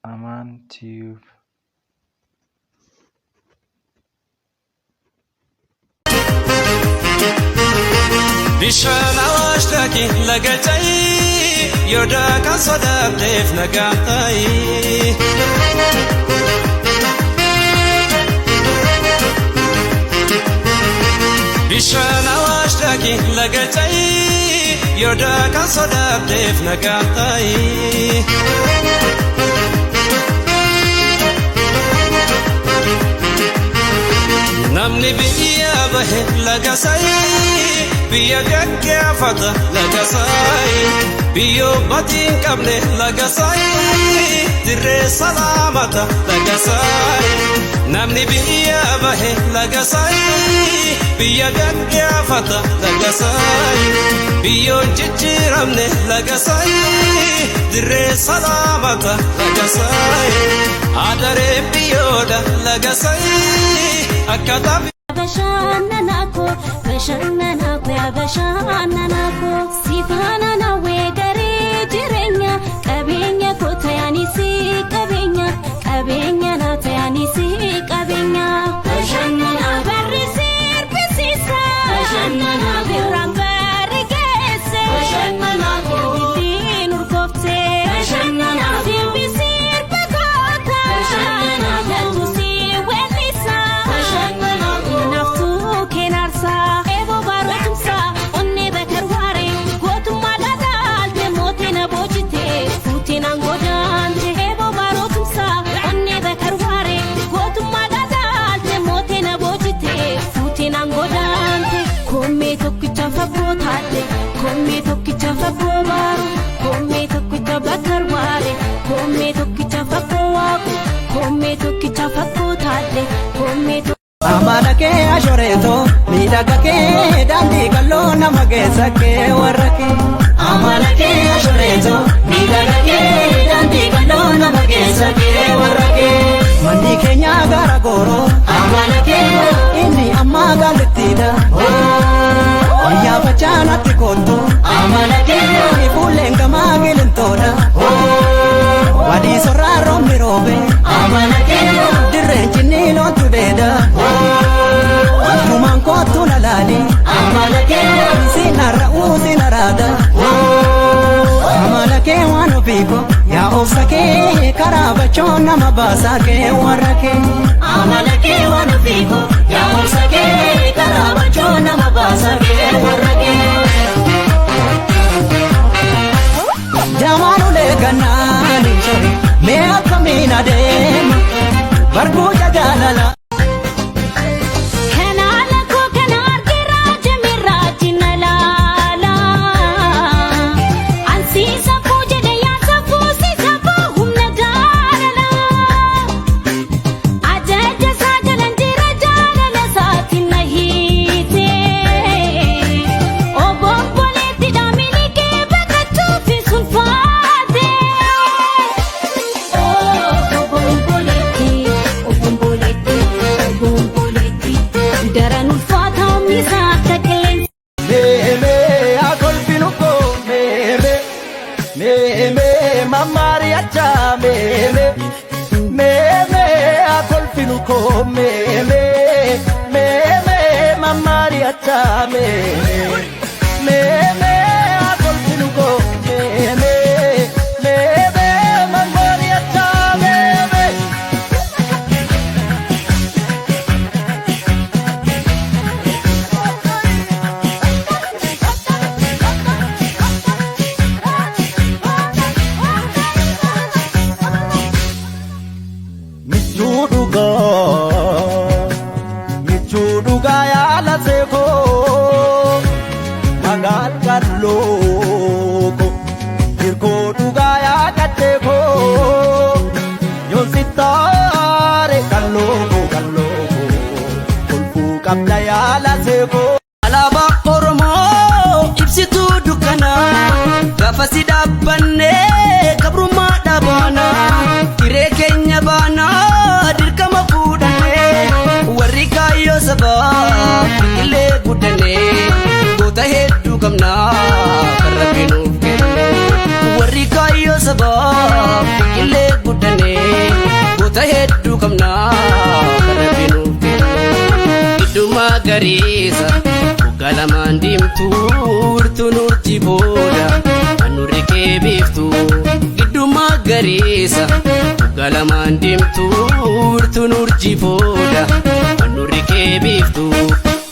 Aman Tube. Bishaan awaashtaki laga ta'ii yoodaa kan sodaatteef nagaa ta'ii. Bishaan awaashtaki laga ta'ii yoodaa kan sodaatteef nagaa ta'ii. Namni biyya bahe laga sayii biyya gaggeeffata laga sayii biyyoo batiin qabne laga sayii dirree salaamata laga sayii. Namni biyya bahe laga sayii biyya gaggeeffata laga sayii biyyoon jijjiiramne laga sayii dirree salaamata laga sayii. Adaree biyyoodha laga sayii akkaataa. Bashananako, bashananako, ya bashananako. Sifana na wegare jirenya, kabenya kotayani si kabenya, kabenya na tayani si kabenya. Bashananako, barisir pisisa, bashananako, rambari kese, bashananako, dilin urkofte, bashananako, bisir pakota, bashananako, si welisa, bashananako. Ebo barotumsa, onne bekarware, gotuma dadal, demote na bojite, futina ngodante. Ebo barotumsa, onne bekarware, gotuma dadal, demote na bojite, futina ngodante. Komme tokkicha fagotate, komme tokkicha fagobaro, komme tokkicha bekarware, komme tokkicha fagowaku, komme tokkicha fagotate, komme. Amalake ashoreto midagake dandi kallo namagesake warake. Amalake ashoreto midagake dandi kallo namagesake warake. Mandi kenya gara goro amalake inni amma galitida. Oya bachana tikoto amalake ibulenga magilintoda. Wadi soraro mirobe amalake direnchi nilo tudeda. Numankotu nalali amalake sinara usinarada. Amalake wanopiko ya ofsake karabachona mabasake warake. Amalake wanopiko ya ofsake karabachona mabasake warake. Jamanu leganani me akamina dema barbu jagalala. Mamariacha meme akolfinuko meme mamariacha meme akolfinuko meme mamariacha meme. Michuduga ya la seko magal karloko irko duga ya kateko yositare karloko kulfu kabla ya la seko. Alaba oromo ibsitu dukana gafasi dabbanne kabruma dabana kire kenya bana dirkama kudane warri kayo sabab ile gudane gota heddu kamna karabinu kenne warri kayo sabab ile gudane hedduu qabnaa kan rabbi nuuf kennu. Gidduu magariisa waggaa lamaan diimtuu urtuu nurji booda kan nurri kee beektu. Gidduu magariisa waggaa lamaan diimtuu urtuu nurji booda kan nurri kee beektu.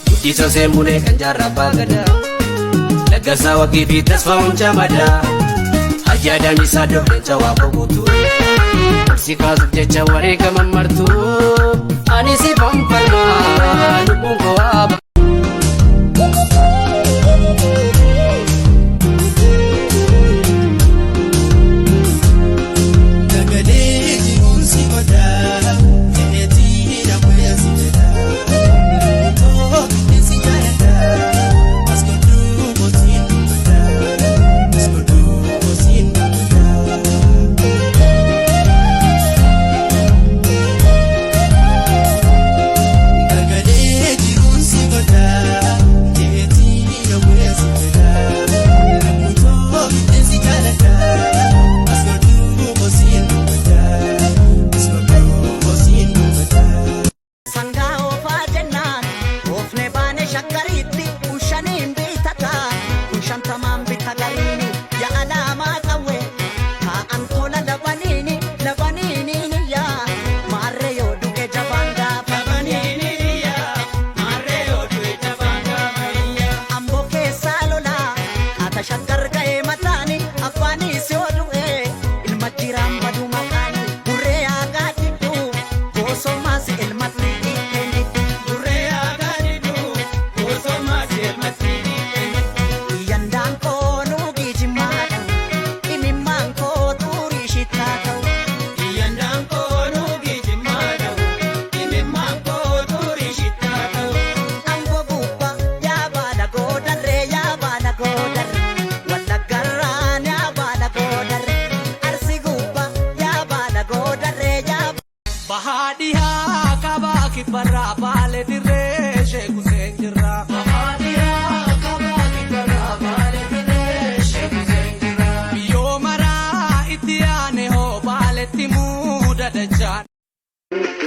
Guddisa seemulee kan jaarraa baagadaa laggasaa wagii fi tasfaa hunca madaa. Ayyaadaan isaa dobleencha waa boguutu si kaasuuf jecha wareegama martu ani si fanfalmaa lubbuun koo haaba.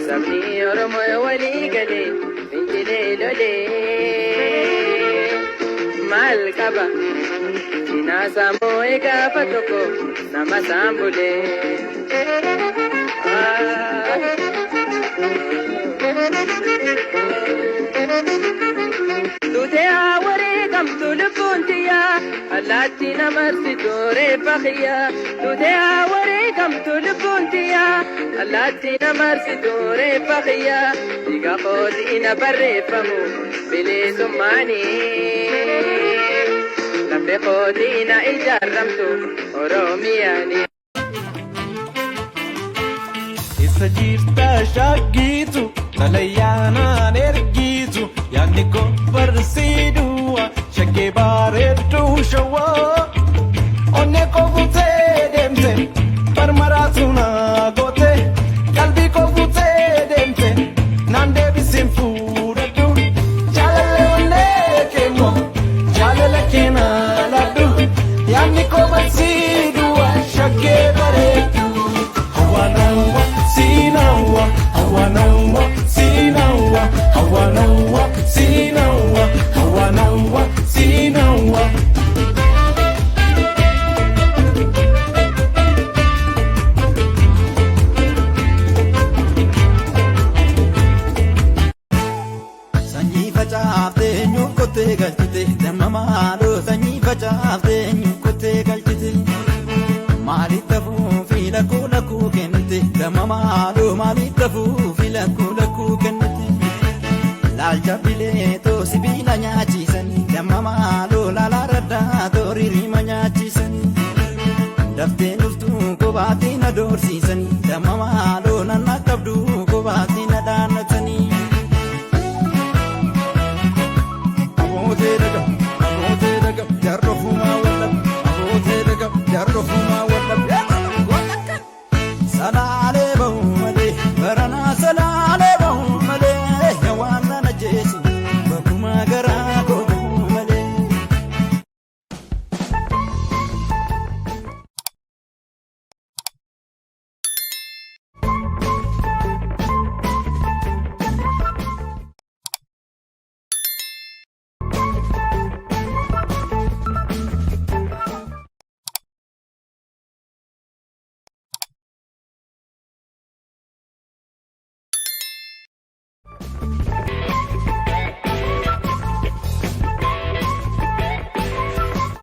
Sabni Oromoo walii galee finjilee lolee maal qaba sinaasaa moo'ee gaafa tokko nama saambulee. Lutee awaree kamtu lubbuun tiyyaa allaattii namarsitu reeffa kiyyaa. Lutee awaree kamtu lubbuun tiyyaa allaattii namarsitu reeffa kiyyaa. Dhiiga kootiina barreeffamu bilisummaanii lafee kootiina ijaarramtu Oromiyaanii. Isa jirta shaggiitu dhalayyaanaan ergiitu yaadni koo barsiiduwa shaggee bareedduu shawwaa onnee koo fuutee deemte marmaraatu naa goote qalbii koo fuutee deemte naan deebisiin fuudhadhu jaalallee onnee keemmoo jaalala keenaa laaddu yaadni koo barsiiduwa shaggee bareedduu hawwaanaawwa siinaawwa hawwaanaawwa siinaawwa hawwaanaawwa siinaawwa hawwaanaawwa siinaawwa. Sanyii facaaftee nyukkotee galchite damma maaloo sanyii facaaftee nyukkotee galchite maaliif tafuu fi lakkuu kennite damma maaloo maaliif tafuu fi lakkuu kennite laalcha bileetoo sibiila nyaachiisanii damma maaloo laalaa raddaa too ririima nyaachiisanii daftee dhuftuu kobaate